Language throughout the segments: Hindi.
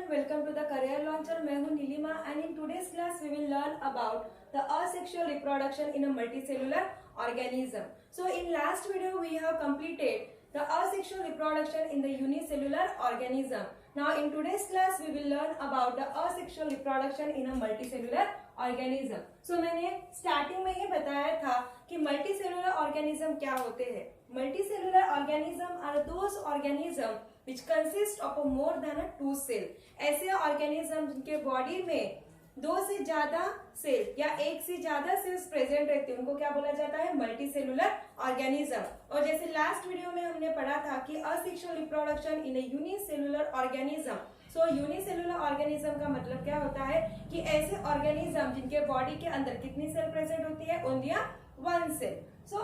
welcome to the Career Launcher. मैं हूँ Nilima and in today's class we will learn about the asexual reproduction in a multicellular organism. So in last video we have completed the asexual reproduction in the unicellular organism. Now in today's class we will learn about the asexual reproduction in a multicellular organism. So मैंने starting में ही बताया था कि multicellular organism क्या होते हैं. Multicellular organism are those organism which consist of a more than a two cell. ऐसे ऑर्गेनिज्म जिनके बॉडी में दो से ज्यादा सेल या एक से ज्यादा सेल्स प्रेजेंट रहते हैं उनको क्या बोला जाता है, मल्टीसेलुलर ऑर्गेनिज्म. और जैसे लास्ट वीडियो में हमने पढ़ा था कि असेक्सुअल रिप्रोडक्शन इन ए यूनिसेलुलर ऑर्गेनिज्म. सो यूनिसेलुलर ऑर्गेनिज्म का मतलब क्या होता है कि ऐसे ऑर्गेनिज्म जिनके बॉडी के अंदर कितनी सेल प्रेजेंट होती है, only one cell. So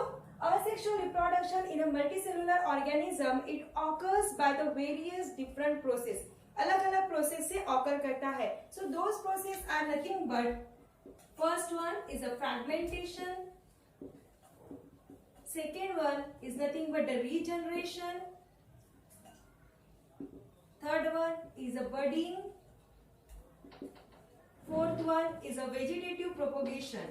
asexual reproduction in a multicellular organism, it occurs by the various different process. अलग अलग प्रोसेस से ऑकर करता है. So those process are nothing but first one is a fragmentation, second one is nothing but the regeneration, third one is a budding, fourth one is a vegetative propagation,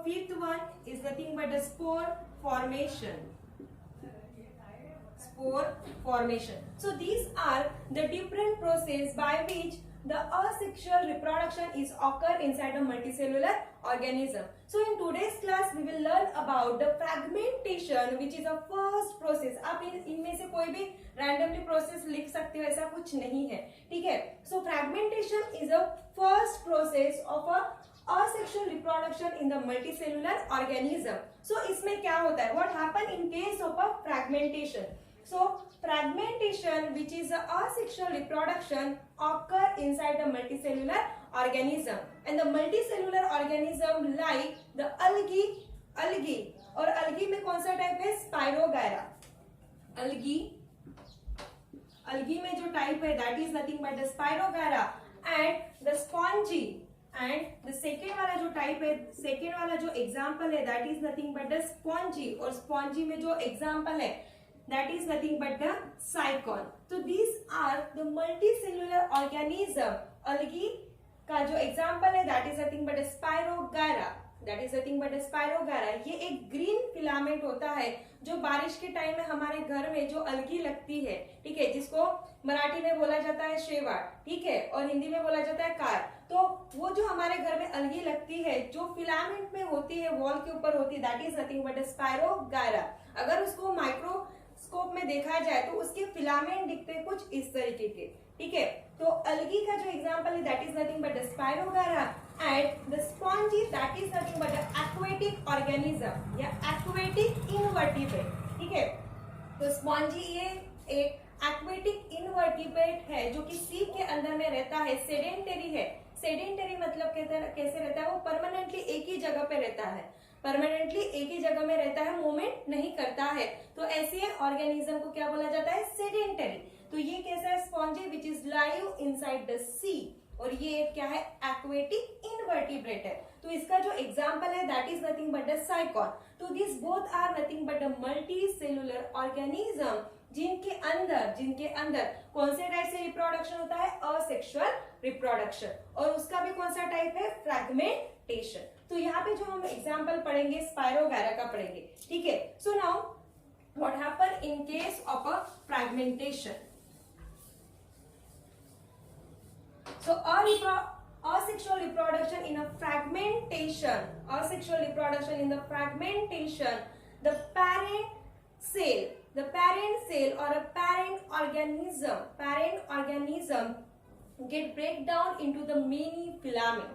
fifth one is nothing but the spore formation. So these are the different process by which the asexual reproduction is occur inside a multicellular organism. So in today's class we will learn about the fragmentation, which is a first process. आप इनमें से कोई भी randomly process लिख सकते हो, ऐसा कुछ नहीं है, ठीक है. So fragmentation is a first process of a asexual reproduction in the multicellular organism. So इसमें क्या होता है, what happen in case of a fragmentation? So fragmentation, which is a asexual reproduction, occur inside the multicellular organism, and the multicellular organism like the algae और algae में कौन सा टाइप है, स्पाइरोगायरा. algae में जो टाइप है that is nothing but the spirogyra, and the spongy, and the second वाला जो टाइप है, second वाला जो एग्जाम्पल है that is nothing but the spongy, और spongy में जो एग्जाम्पल है that is nothing but the cycon. So these are the multicellular organism. algae का जो एग्जाम्पल है that is nothing but a spirogyra, ये एक ग्रीन फिलामेंट होता है जो बारिश के टाइम में हमारे घर में जो अलगी लगती है, ठीक है, जिसको मराठी में बोला जाता है शेवाळ, ठीक है, और हिंदी में बोला जाता है कार. तो वो जो हमारे घर में अलगी लगती है जो फिलामेंट में होती है, वॉल के ऊपर होती है, that is nothing but spirogyra. अगर उसको माइक्रोस्कोप में देखा जाए तो उसके फिलामेंट दिखते कुछ इस तरीके के, ठीक है. तो अलगी का जो एग्जांपल है that is nothing but spirogyra, and the spongy that is nothing but aquatic organism या एक्वेटिक इनवर्टिब्रेट, ठीक है. तो स्पॉन्जी ये एक एक्वेटिक इनवर्टिब्रेट है जो कि सी के अंदर में रहता है, सेडेंटरी है. सेडेंटरी मतलब कैसे रहता है, वो परमानेंटली एक ही जगह पे रहता है, मूवमेंट नहीं करता है. तो ऐसे ऑर्गेनिज्म को क्या बोला जाता है, सेडेंटरी. तो ये कैसा है, spongy which is live inside the sea, और ये क्या है, एक्वेटिक इनवर्टिब्रेट है. तो इसका जो एग्जाम्पल है that is nothing but the sycon. तो this both are nothing but the multicellular organism जिनके अंदर कौन से टाइप से रिप्रोडक्शन होता है, असेक्सुअल रिप्रोडक्शन, और उसका भी कौन सा टाइप है, फ्रैगमेंटेशन. तो यहाँ पे जो हम एग्जाम्पल पढ़ेंगे स्पाइरोगायरा का पढ़ेंगे, ठीक है. So now what happen in case of a fragmentation. So asexual reproduction in a fragmentation, the parent cell or a parent organism get break down into the many filament.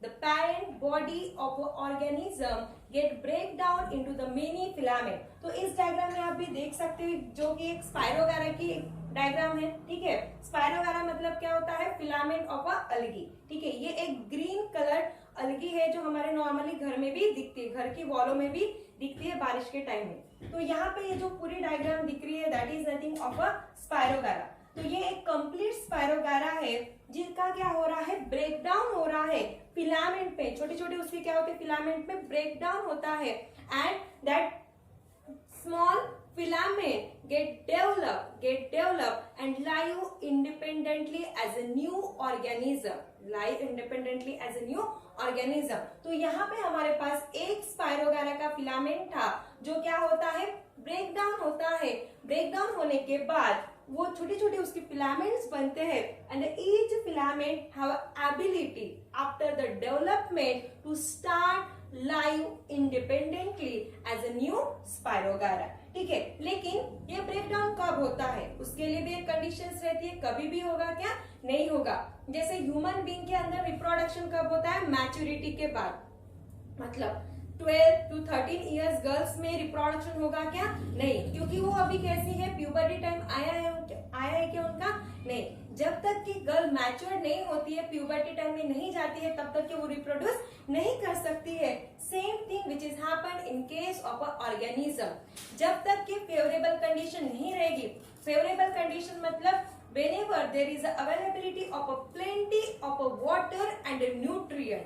The parent body of an organism get break down into the many filament. तो इस डायग्राम में आप भी देख सकते हो जो कि एक स्पाइरोगायरा की डायग्राम है, ठीक है. स्पाइरोगायरा मतलब क्या होता है, फिलामेंट ऑफ अ अलगी, ठीक है. ये एक ग्रीन कलर अलगी है जो हमारे नॉर्मली घर में भी दिखती है, घर की वॉलों में भी दिखती है बारिश के टाइम में. तो यहाँ पे ये जो पूरी डायग्राम दिख रही है that is nothing of a spirogyra. तो ये एक कंप्लीट स्पाइरोगायरा है जिसका क्या हो रहा है, ब्रेक डाउन हो रहा है फिलामेंट पे, छोटे छोटे उसके क्या होते हैं, फिलामेंट में ब्रेक डाउन होता है, and that small filament get developed and live independently as a new organism. तो यहाँ पे हमारे पास एक स्पायरोगारा का फिलामेंट था जो क्या होता है, ब्रेक डाउन होता है. ब्रेक डाउन होने के बाद वो छोटे छोटे उसके फिलामेंट्स बनते हैं and each filament have ability after the development to start live independently as a new spirogyra. ठीक है, लेकिन ये ब्रेक डाउन कब होता है, उसके लिए भी एक कंडीशंस रहती है. कभी भी होगा क्या, नहीं होगा. जैसे ह्यूमन बीइंग के अंदर रिप्रोडक्शन कब होता है, मैच्योरिटी के बाद. मतलब 12 to 13 इयर्स गर्ल्स में रिप्रोडक्शन होगा क्या, नहीं, क्योंकि वो अभी कैसी है, प्यूबर्टी टाइम आया है क्या उनका, नहीं. जब तक कि गर्ल मैच्योर नहीं होती है, प्यूबर्टी टाइम में नहीं जाती है, तब तक कि वो रिप्रोड्यूस नहीं कर सकती है. Same thing which is happen in case of a organism. जब तक कि फेवरेबल कंडीशन नहीं रहेगी, फेवरेबल कंडीशन मतलब whenever there is a availability of a plenty of a water and a nutrient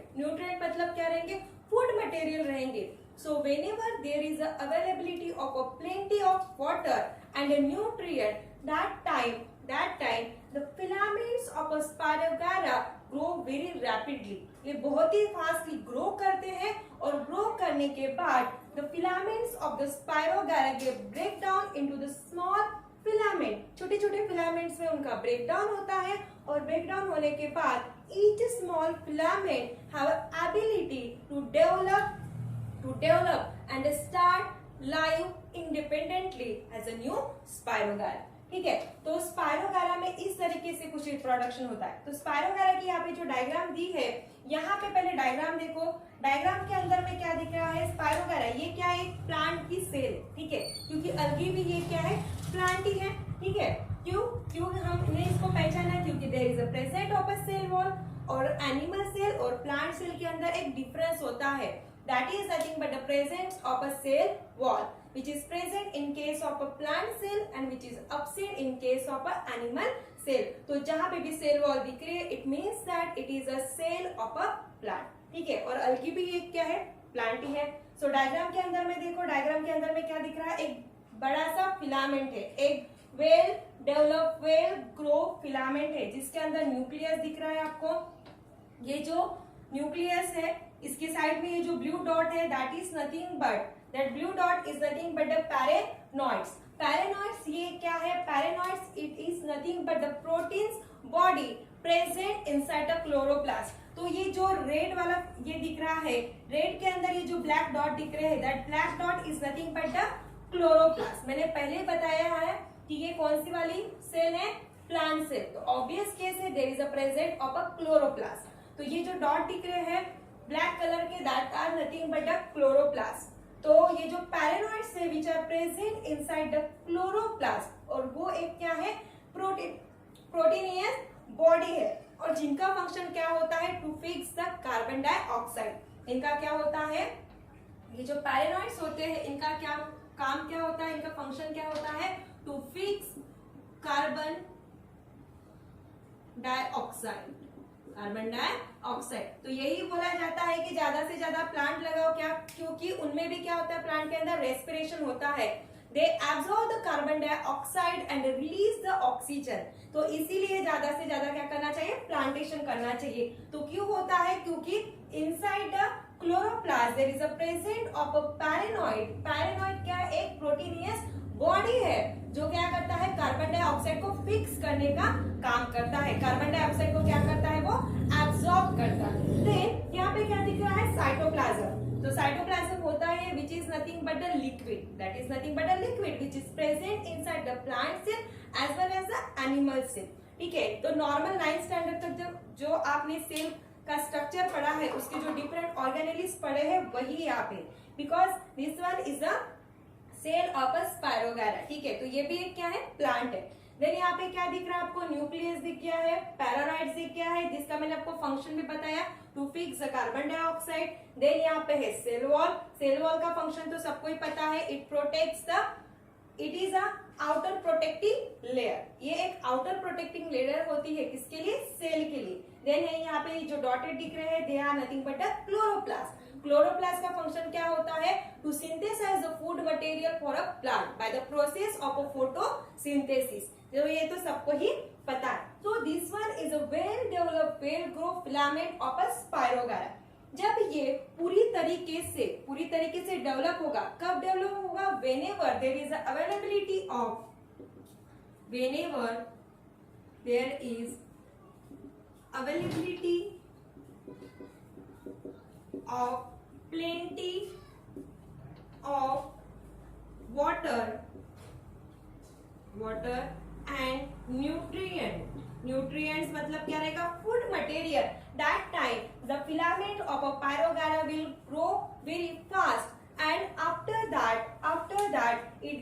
मतलब क्या रहेंगे, फूड मटेरियल रहेंगे. So whenever there is a availability of a plenty of water and a nutrient, that time the filaments of a spirogara grow very rapidly. ये बहुत ही फास्टली ग्रो करते हैं और ग्रो करने के बाद the filaments of the spirogara get break down into the small filament, छोटे छोटे फिलामेंट्स में उनका ब्रेक डाउन होता है और ब्रेक डाउन होने के बाद each small filament have ability to develop and start live independently as a new spirogyra. ठीक है, तो स्पायरोगारा में इस तरीके से कुछ रिप्रोडक्शन होता है. तो स्पायरोगारा की यहाँ पे जो डायग्राम दी है, यहाँ पे पहले डायग्राम देखो. डायग्राम के अंदर में क्या दिख रहा है, स्पायरोगारा ये क्या है, प्लांट की सेल. ठीक है, क्योंकि अलगी भी ये क्या है, प्लांट ही है. ठीक है, क्यों हमने इसको पहचाना, क्योंकि there is a present of a cell wall. और एनिमल सेल और प्लांट सेल के अंदर एक डिफरेंस होता है. That is nothing but the presence of a cell wall which is present in case of a plant cell and which is absent in case of a animal cell. तो जहां पे भी सेल वॉल दिख रही है, it means that it is a cell of a plant. ठीक है, और अलगी भी ये क्या है, प्लांट ही है. सो डायग्राम के अंदर में देखो, डायग्राम के अंदर में क्या दिख रहा है, एक बड़ा सा फिलामेंट है, एक well develop well grow filament है जिसके अंदर न्यूक्लियस दिख रहा है आपको. ये जो न्यूक्लियस है, इसके साइड में ये जो ब्लू डॉट है, that is nothing but that blue dot is nothing but the paranoids. Paranoids ये क्या है, paranoids it is nothing but the proteins body present inside the chloroplast. तो ये जो रेड वाला ये दिख रहा है, रेड के अंदर ये जो ब्लैक डॉट दिख रहे हैं, that black dot is nothing but the chloroplast. मैंने पहले बताया है कि ये कौन सी वाली सेल है, प्लांट सेल. तो ऑब्वियस केस है, there is a present of a chloroplast. तो ये जो डॉट दिख रहे हैं ब्लैक कलर के, that are nothing but the chloroplast. तो ये जो पैरानॉइड्स है which are present inside the chloroplast, और वो एक क्या है, प्रोटीनियस बॉडी है, और जिनका फंक्शन क्या होता है, to fix the carbon dioxide. इनका क्या होता है, ये जो पैरानॉइड्स होते हैं इनका क्या काम क्या होता है, इनका फंक्शन क्या होता है, टू फिक्स कार्बन डाइऑक्साइड. तो यही बोला जाता है कि ज्यादा से ज्यादा प्लांट लगाओ, क्या, क्योंकि उनमें भी क्या होता है, प्लांट के अंदर रेस्पिरेशन होता है. They absorb the carbon dioxide and release the oxygen. तो इसीलिए ज्यादा से ज्यादा क्या करना चाहिए, प्लांटेशन करना चाहिए. तो क्यों होता है, क्योंकि inside the chloroplast there is a present of a pyrenoid. Pyrenoid क्या, एक प्रोटीनियस बॉडी है जो क्या करता है, कार्बन डाइऑक्साइड को फिक्स करने का काम करता है. कार्बन डाइऑक्साइड को क्या करता है, वो एब्सॉर्ब करता है. देन यहाँ पे क्या दिख रहा है, साइटोप्लाज्म. तो साइटोप्लाज्म होता है which is nothing but the liquid, that is nothing but the liquid which is present inside the plant cell as well as the animal cell. ठीक है, तो नॉर्मल 9th स्टैंडर्ड तक जो आपने सेल का स्ट्रक्चर पढ़ा है, उसके जो डिफरेंट ऑर्गेनेलिस पढ़े हैं वही यहाँ पे, because this one is a cell of a spirogyra. ठीक है, तो ये भी एक क्या है, प्लांट है. देन यहाँ पे क्या दिख रहा है आपको, न्यूक्लियस दिख गया है, पैरानॉइड्स दिख गया है, जिसका मैंने आपको फंक्शन भी बताया, to fix the carbon dioxide. Then यहाँ पे है सेल वॉल. सेल वॉल का फंक्शन तो सबको ही पता है, it protects the, it is a outer protecting layer. ये एक आउटर प्रोटेक्टिंग लेयर होती है, किसके लिए, सेल के लिए. देन है यहाँ पे जो डॉटेड दिख रहे हैं, they are nothing but the chloroplast. Chloroplast का फंक्शन क्या होता है? To synthesize the food material for a plant by the process of a photosynthesis. तो ये तो सबको ही पता है। तो this one is a well developed well grow filament of a spirogyra. जब ये पूरी तरीके से डेवलप होगा, कब डेवलप होगा? whenever there is availability of plenty of water and nutrients मतलब क्या रहेगा? Food material. That time the filament of a pyrogara will grow very fast and after that it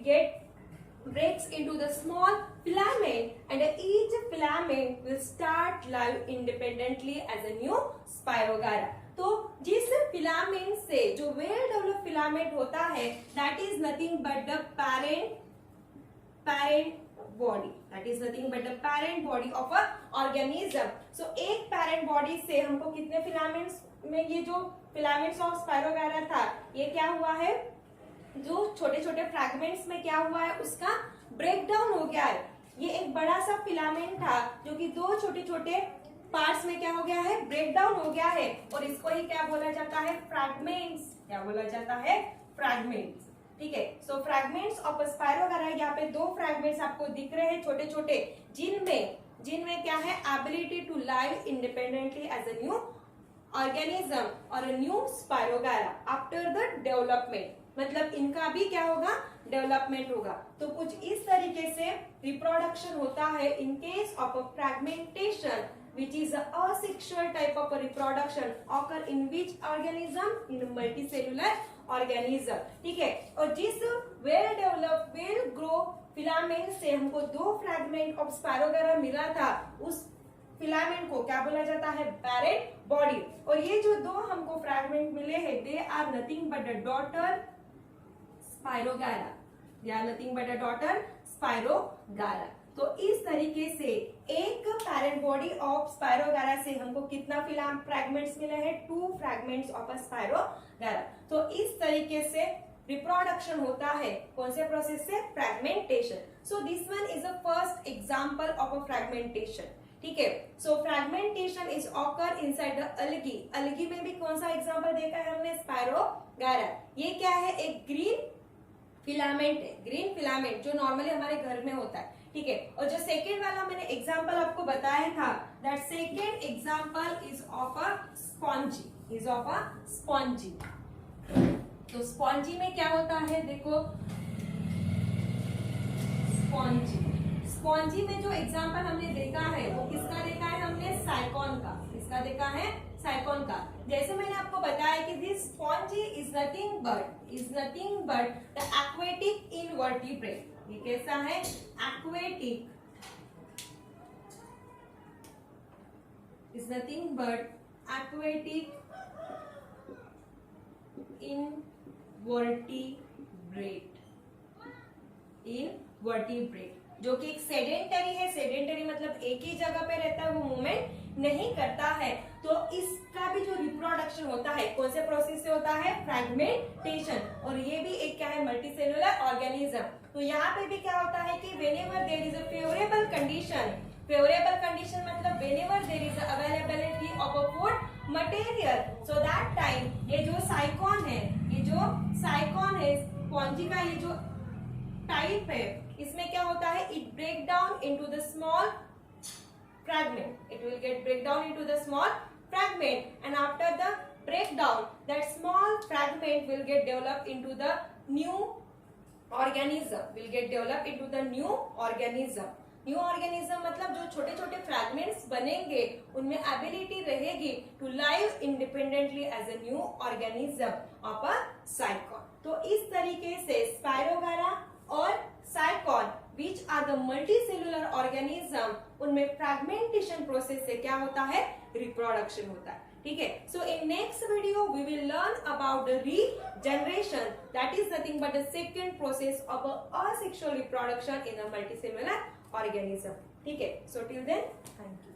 breaks into the small filament and each filament will start live independently as a new spirogara। तो जिस फिलामेंट से जो वेल डेवलप फिलामेंट होता है that is nothing but the parent body of a organism। So एक parent body से हमको कितने फिलामेंट्स में, ये जो फिलामेंट्स ऑफ स्पायरोगारा था ये क्या हुआ है? जो छोटे छोटे फ्रैगमेंट्स में क्या हुआ है? उसका ब्रेकडाउन हो गया है। ये एक बड़ा सा फिलामेंट था जो कि दो छोटे छोटे पार्ट्स में क्या हो गया है? ब्रेकडाउन हो गया है और इसको ही क्या बोला जाता है? फ्रैगमेंट्स। क्या बोला जाता है? फ्रैगमेंट्स। ठीक है। सो फ्रैगमेंट्स ऑफ स्पायरोगारा, यहाँ पे दो फ्रैगमेंट्स आपको दिख रहे हैं छोटे छोटे, जिनमें क्या है? Ability to live independently as a new organism और a new spirogyra after the development. मतलब इनका भी क्या होगा? डेवलपमेंट होगा। तो कुछ इस तरीके से रिप्रोडक्शन होता है in case of a fragmentation which is a asexual type of a reproduction occur in which organism? In multicellular organism। ठीक है। और जिस well develop well grow filament से हमको दो फ्रैगमेंट ऑफ स्पायरोगारा मिला था, उस फिलामेंट को क्या बोला जाता है? Parent body. और ये जो दो हमको फ्रैगमेंट मिले हैं they are nothing but the daughter spirogyra. तो इस तरीके से एक पैरेंट बॉडी ऑफ स्पायरोगारा से हमको कितना फ्रैगमेंट्स मिले हैं? 2 फ्रैगमेंट्स ऑफ अ स्पायरोगारा। तो इस तरीके से रिप्रोडक्शन होता है कौन से प्रोसेस से? Fragmentation. So this one is the first example of a fragmentation. ठीक है। सो fragmentation is occur inside the algae. Algae में भी कौन सा एग्जांपल देखा है हमने? स्पायरोगारा। ये क्या है? एक ग्रीन फिलामेंट है, ग्रीन फिलामेंट जो नॉर्मली हमारे घर में होता है। ठीक है। और जो सेकेंड वाला मैंने एग्जांपल आपको बताया था, that second example is of a spongy. तो स्पॉन्जी में क्या होता है? देखो स्पॉन्जी में जो एग्जांपल हमने देखा है वो किसका देखा है हमने? साइकॉन का। किसका देखा है? साइकॉन का। जैसे मैंने आपको बताया कि this spongy is nothing but the aquatic invertebrate. ये कैसा है? Aquatic is nothing but aquatic invertebrate जो कि एक सेडेंटरी है। सेडेंटरी मतलब एक ही जगह पे रहता है, वो मूवमेंट नहीं करता है। तो इसका भी जो रिप्रोडक्शन होता है कौन से प्रोसेस से होता है? फ्रैगमेंटेशन। और ये भी एक क्या है? Multicellular organism. तो यहाँ पे भी क्या होता है कि whenever there is a favorable condition मतलब whenever there is availability of a food material, so that time ये जो साइकॉन है स्पॉन्जी का ये जो टाइप है, इसमें क्या होता है? It break down into the small fragment। It will get break down into the small fragment, and after the breakdown that small fragment will get developed into the new organism। New organism मतलब जो छोटे छोटे फ्रैगमेंट्स बनेंगे उनमें एबिलिटी रहेगी to live independently as a new organism of a sycon. तो इस तरीके से स्पायरोगारा और sycon which are the multicellular organism, उनमें फ्रैगमेंटेशन प्रोसेस से क्या होता है? रिप्रोडक्शन होता है। ठीक है। So in next video we will learn about the regeneration, that is nothing but the second process of asexual reproduction in a multicellular organism. ठीक है। So till then thank you.